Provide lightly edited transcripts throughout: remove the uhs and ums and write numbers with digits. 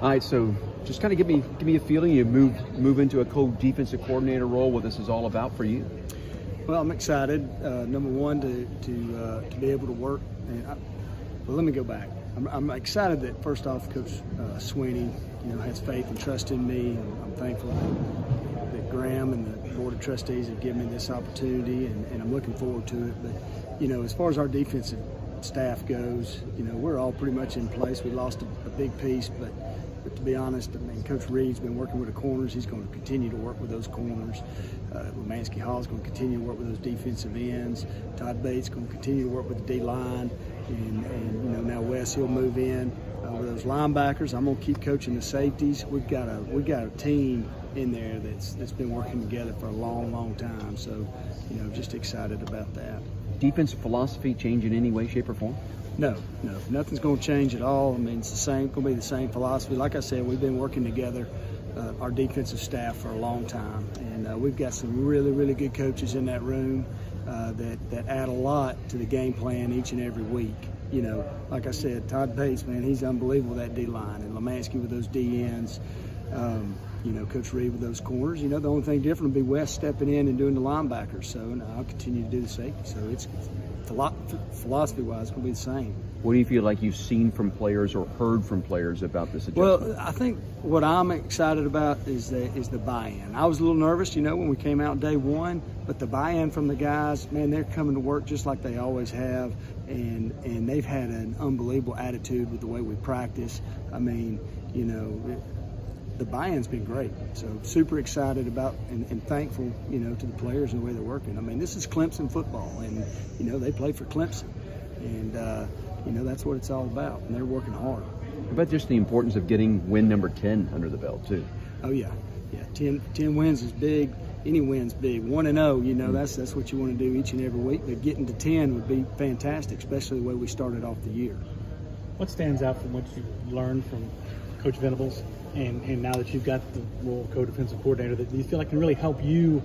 All right, so just kind of give me a feeling. You move into a co-defensive coordinator role. What this is all about for you? Well, I'm excited. Number one, to be able to work. Well, let me go back. I'm excited that first off, Coach Sweeney, has faith and trust in me. I'm thankful that Graham and the Board of Trustees have given me this opportunity, and I'm looking forward to it. But as far as our defensive staff goes, we're all pretty much in place. We lost a big piece, but to be honest, Coach Reed's been working with the corners. He's going to continue to work with those corners. Lemansky Hall's going to continue to work with those defensive ends. Todd Bates going to continue to work with the D-line. And now Wes, he'll move in with those linebackers. I'm going to keep coaching the safeties. We've got a team in there that's been working together for a long time. So, just excited about that. Defensive philosophy change in any way, shape, or form? No, nothing's going to change at all. It's going to be the same philosophy. Like I said, we've been working together, our defensive staff, for a long time, and we've got some really good coaches in that room that add a lot to the game plan each and every week. Like I said, Todd Bates, man, he's unbelievable, that D-line, and Lemansky with those D-ends. Coach Reed with those corners. The only thing different will be Wes stepping in and doing the linebackers. So I'll continue to do the safety. So it's philosophy-wise, it's going to be the same. What do you feel like you've seen from players or heard from players about this adjustment? Well, I think what I'm excited about is the buy-in. I was a little nervous, when we came out day one, but the buy-in from the guys, man, they're coming to work just like they always have, and they've had an unbelievable attitude with the way we practice. The buy-in's been great. So super excited about and thankful, to the players and the way they're working. This is Clemson football, and, they play for Clemson. And, that's what it's all about, and they're working hard. How about just the importance of getting win number 10 under the belt, too? Oh, yeah. 10 wins is big. Any win's big. 1-0, that's what you want to do each and every week. But getting to 10 would be fantastic, especially the way we started off the year. What stands out from what you learned from Coach Venables, and now that you've got the role of co-defensive coordinator, that you feel like can really help you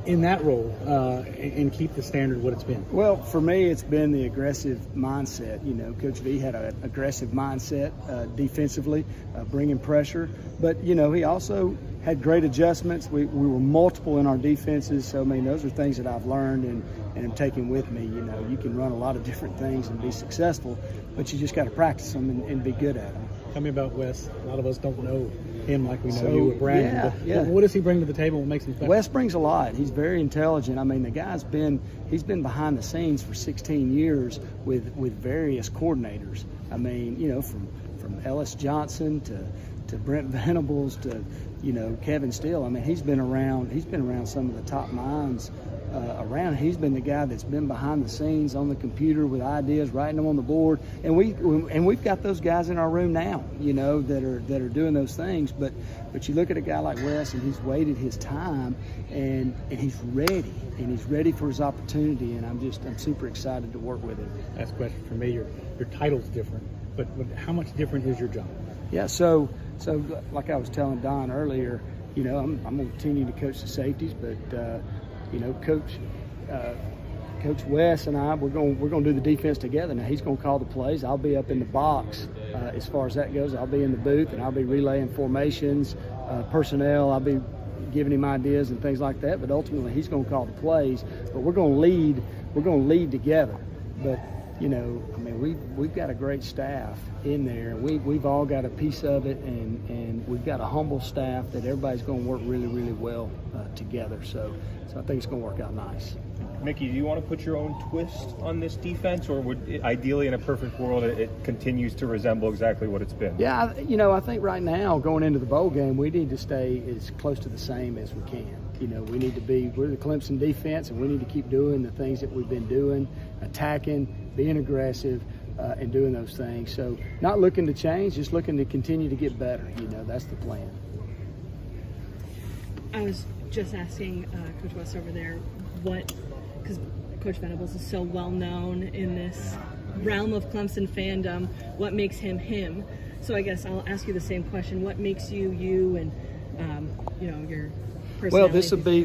in that role and keep the standard what it's been? Well, for me, it's been the aggressive mindset. Coach V had an aggressive mindset defensively, bringing pressure. But, he also had great adjustments. We were multiple in our defenses. So, those are things that I've learned and am taking with me. You can run a lot of different things and be successful, but you just got to practice them and be good at them. Tell me about Wes. A lot of us don't know him like we know you or Brandon. Yeah. What does he bring to the table? What makes him special? Wes brings a lot. He's very intelligent. The guy's been behind the scenes for 16 years with various coordinators. From Ellis Johnson to Brent Venables to Kevin Steele. He's been around some of the top minds around. He's been the guy that's been behind the scenes on the computer with ideas, writing them on the board, and we've got those guys in our room now, that are doing those things. But you look at a guy like Wes, and he's waited his time, and he's ready for his opportunity, and I'm super excited to work with him. Last question for me: your title's different, but how much different is your job? Yeah, so like I was telling Don earlier, I'm going to continue to coach the safeties, but Coach Wes and I, we're going to do the defense together. Now he's going to call the plays. I'll be up in the box as far as that goes. I'll be in the booth and I'll be relaying formations, personnel. I'll be giving him ideas and things like that. But ultimately, he's going to call the plays. But we're going to lead. We're going to lead together. But we've got a great staff in there. We've all got a piece of it, and we've got a humble staff that everybody's going to work really well together. So I think it's going to work out nice. Mickey, do you want to put your own twist on this defense, or would ideally in a perfect world it continues to resemble exactly what it's been? Yeah, I think right now going into the bowl game, we need to stay as close to the same as we can. We need to we're the Clemson defense, and we need to keep doing the things that we've been doing, attacking, being aggressive, and doing those things. So not looking to change, just looking to continue to get better. That's the plan. I was just asking Coach West over there because Coach Venables is so well known in this realm of Clemson fandom, what makes him him? So I guess I'll ask you the same question. What makes you you, and your personality? Well,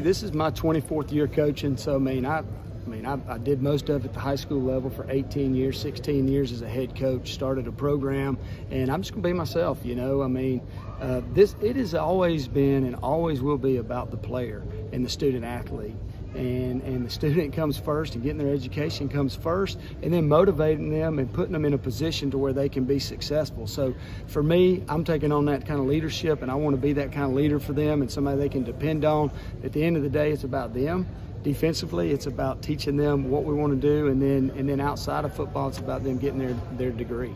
this is my 24th year coaching, so I mean, I did most of it at the high school level for 18 years, 16 years as a head coach, started a program, and I'm just going to be myself, you know. I mean, it has always been and always will be about the player and the student athlete. And the student comes first, and getting their education comes first, and then motivating them and putting them in a position to where they can be successful. So for me, I'm taking on that kind of leadership, and I want to be that kind of leader for them and somebody they can depend on. At the end of the day, it's about them. Defensively, it's about teaching them what we want to do, and then outside of football, it's about them getting their degree.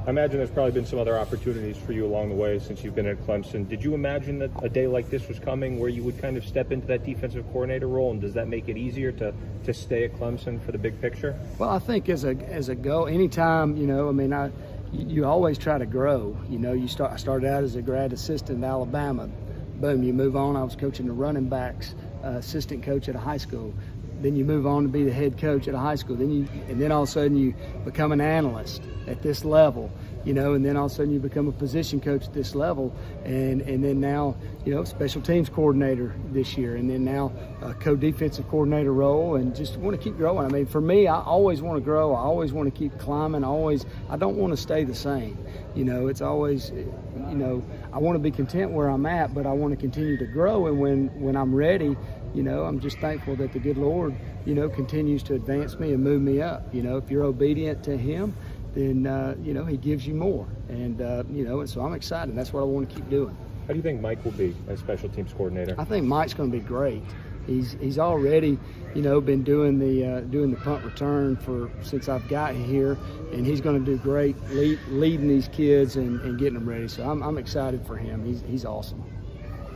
I imagine there's probably been some other opportunities for you along the way since you've been at Clemson. Did you imagine that a day like this was coming where you would kind of step into that defensive coordinator role, and does that make it easier to stay at Clemson for the big picture? Well, I think as a goal, anytime, you know, I mean, you always try to grow. You know, I started out as a grad assistant at Alabama. Boom, you move on. I was coaching the running backs, assistant coach at a high school. Then you move on to be the head coach at a high school. And then all of a sudden you become an analyst at this level, you know, and then all of a sudden you become a position coach at this level, and then now, you know, special teams coordinator this year, and then now a co-defensive coordinator role, and just want to keep growing. I mean, for me, I always want to grow. I always want to keep climbing. I don't want to stay the same. You know, it's always, you know, I want to be content where I'm at, but I want to continue to grow. And when I'm ready, you know, I'm just thankful that the good Lord, you know, continues to advance me and move me up. You know, if you're obedient to Him, then, you know, He gives you more. And, you know, and so I'm excited. That's what I want to keep doing. How do you think Mike will be as special teams coordinator? I think Mike's going to be great. He's already, you know, been doing the punt return since I've got here, and he's going to do great leading these kids and getting them ready. So I'm excited for him. He's awesome.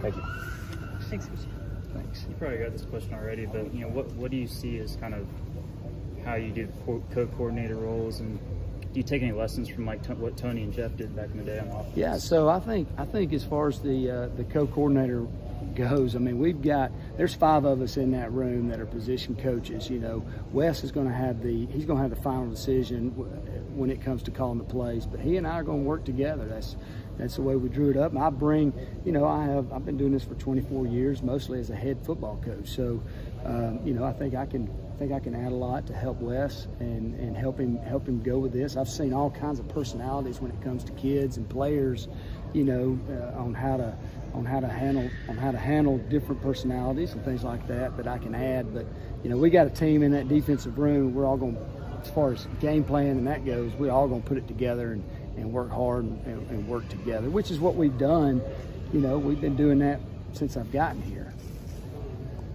Thank you. Thanks. Thanks. You probably got this question already, but you know, what do you see as kind of how you do co-coordinator roles, and do you take any lessons from like what Tony and Jeff did back in the day on offense? Yeah, so I think as far as the co-coordinator goes, I mean, there's 5 of us in that room that are position coaches. You know, Wes is going to have the final decision when it comes to calling the plays, but he and I are going to work together. That's the way we drew it up. And I bring, you know, I've been doing this for 24 years, mostly as a head football coach. So, you know, I think I can add a lot to help Wes and help him go with this. I've seen all kinds of personalities when it comes to kids and players, you know, on how to handle different personalities and things like that I can add. But, you know, we got a team in that defensive room. We're all going, as far as game plan and that goes, we're all going to put it together and work hard and work together, which is what we've done. You know, we've been doing that since I've gotten here.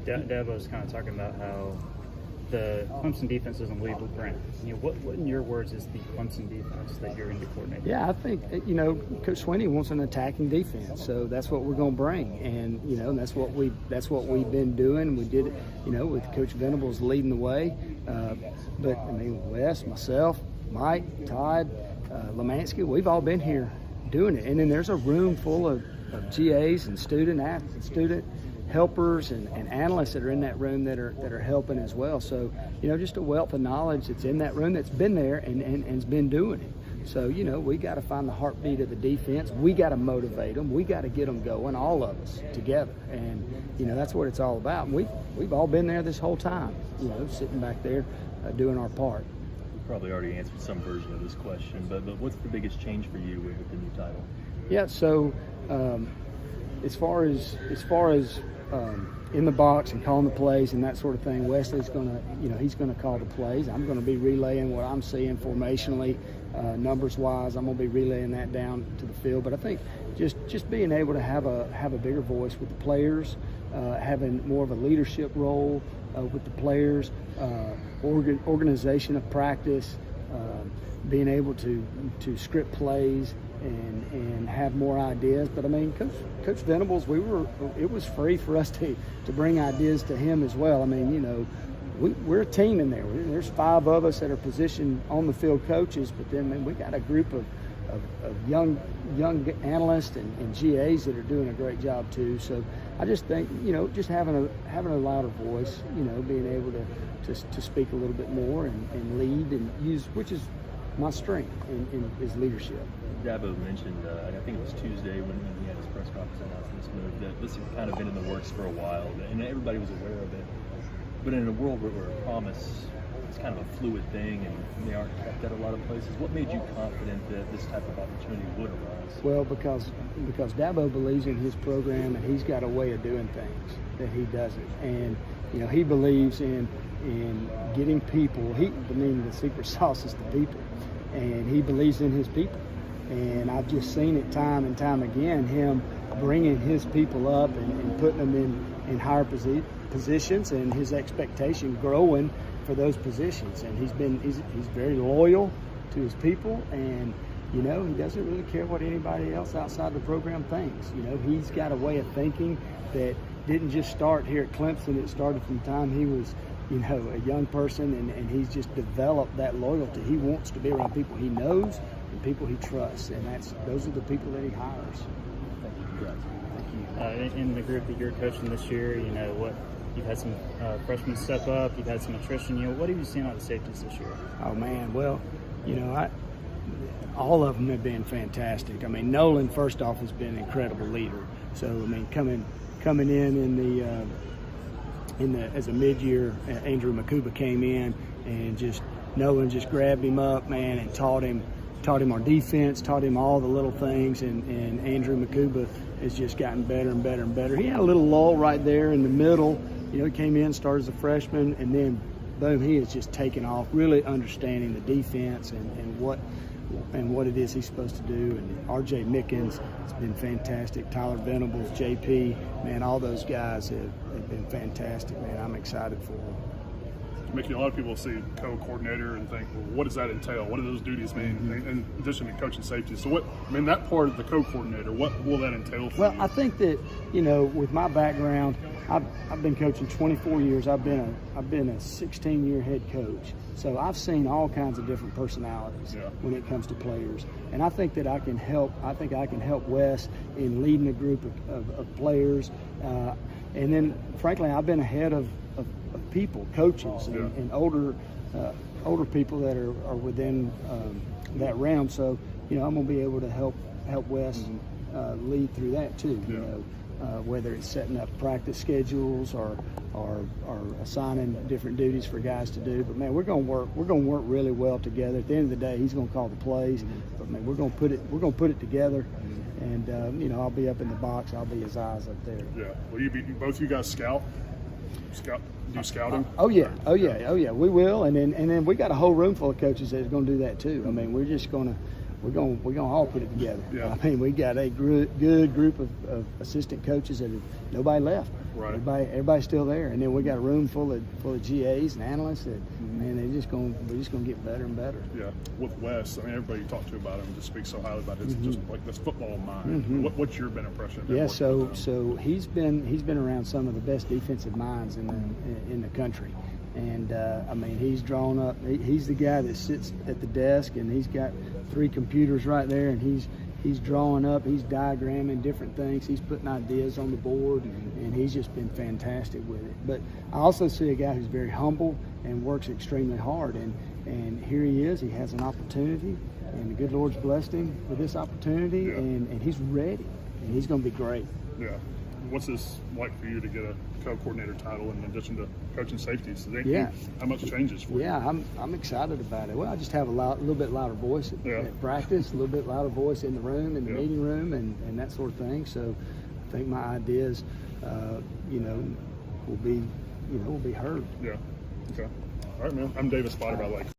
Dabo was kind of talking about how the Clemson defense doesn't lead with Brent. You know, what in your words is the Clemson defense that you're going to coordinate? Yeah, I think, you know, Coach Swinney wants an attacking defense, so that's what we're going to bring, and you know, that's what we've been doing. We did it, you know, with Coach Venables leading the way, but I mean, Wes, myself, Mike, Todd, Lemansky, we've all been here doing it, and then there's a room full of GAs and student helpers and analysts that are in that room that are helping as well. So, you know, just a wealth of knowledge that's in that room that's been there and's been doing it. So, you know, we got to find the heartbeat of the defense. We got to motivate them. We got to get them going, all of us together. And, you know, that's what it's all about. And we've all been there this whole time, you know, sitting back there doing our part. You probably already answered some version of this question, but what's the biggest change for you with the new title? Yeah, so as far as in the box and calling the plays and that sort of thing, Wesley's going to, you know, he's going to call the plays. I'm going to be relaying what I'm seeing formationally, numbers-wise. I'm going to be relaying that down to the field. But I think just being able to have a bigger voice with the players, having more of a leadership role with the players, organization of practice, being able to script plays and have more ideas. But I mean, Coach Venables, it was free for us to bring ideas to him as well. I mean, you know, we're a team in there. There's 5 of us that are positioned on the field coaches, but then we got a group of young analysts and GAs that are doing a great job too. So I just think, you know, just having a louder voice, you know, being able to speak a little bit more and lead and use, which is my strength is leadership. Dabo mentioned, I think it was Tuesday when he had his press conference announcing this move, that this had kind of been in the works for a while, and everybody was aware of it. But in a world where a promise is kind of a fluid thing and they aren't kept at a lot of places, what made you confident that this type of opportunity would arise? Well, because Dabo believes in his program, and he's got a way of doing things that he doesn't. And you know, he believes in getting people. The secret sauce is the people, and he believes in his people. And I've just seen it time and time again, him bringing his people up and putting them in higher positions, and his expectation growing for those positions. And he's very loyal to his people, and you know, he doesn't really care what anybody else outside the program thinks. You know, he's got a way of thinking that didn't just start here at Clemson. It started from the time he was, you know, a young person, and he's just developed that loyalty. He wants to be around people he knows and people he trusts, and those are the people that he hires. Thank you. In the group that you're coaching this year, you know, you've had some freshmen step up, you've had some attrition. You know, what have you seen out of the safeties this year? Oh man, well, you know, all of them have been fantastic. I mean, Nolan, first off, has been an incredible leader. So I mean, coming in as a mid-year, Andrew Makuba came in, and Nolan just grabbed him up, man, and taught him our defense, taught him all the little things, and Andrew Makuba has just gotten better and better and better. He had a little lull right there in the middle. You know, he came in, started as a freshman, and then boom, he has just taken off, really understanding the defense and what it is he's supposed to do. And R.J. Mickens has been fantastic. Tyler Venables, J.P., man, all those guys have been fantastic, man. I'm excited for them. Mickey, a lot of people see co-coordinator and think, well, what does that entail? What do those duties mean in addition to coaching safety? So that part of the co-coordinator, what will that entail for you? Well, I think that, you know, with my background, I've been coaching 24 years. I've been a 16-year head coach. So I've seen all kinds of different personalities when it comes to players. And I think that I can help Wes in leading a group of players. And then, frankly, I've been ahead of people, coaches, and older people that are within that realm. So, you know, I'm going to be able to help Wes lead through that too. You know, whether it's setting up practice schedules or assigning different duties for guys to do. But man, we're going to work really well together. At the end of the day, he's going to call the plays, but man, we're going to put it together. And you know, I'll be up in the box. I'll be his eyes up there. Yeah. Will both you guys scout? Do scouting? Oh yeah. We will, and then we got a whole room full of coaches that's going to do that too. I mean, we're going to all put it together. Yeah. I mean, we got a good group of assistant coaches that nobody left. Right. Everybody's still there, and then we got a room full of GAs and analysts that man, we're just going to get better and better. Yeah. With Wes, I mean, everybody you talk to about him just speaks so highly about his just like this football mind. What's your been impression of him? Yeah. So he's been around some of the best defensive minds in the country. And I mean, he's drawn up. He's the guy that sits at the desk, and he's got 3 computers right there, and he's drawing up. He's diagramming different things. He's putting ideas on the board, and he's just been fantastic with it. But I also see a guy who's very humble and works extremely hard. And here he is. He has an opportunity, and the good Lord's blessed him with this opportunity, and he's ready, and he's going to be great. Yeah. What's this like for you to get a co-coordinator title in addition to coaching safeties? How much changes for you? Yeah, I'm excited about it. Well, I just have a little bit louder voice at practice, a little bit louder voice in the room, in the meeting room, and that sort of thing. So I think my ideas, will be heard. Yeah. Okay. All right, man. I'm David Spotter by Lake.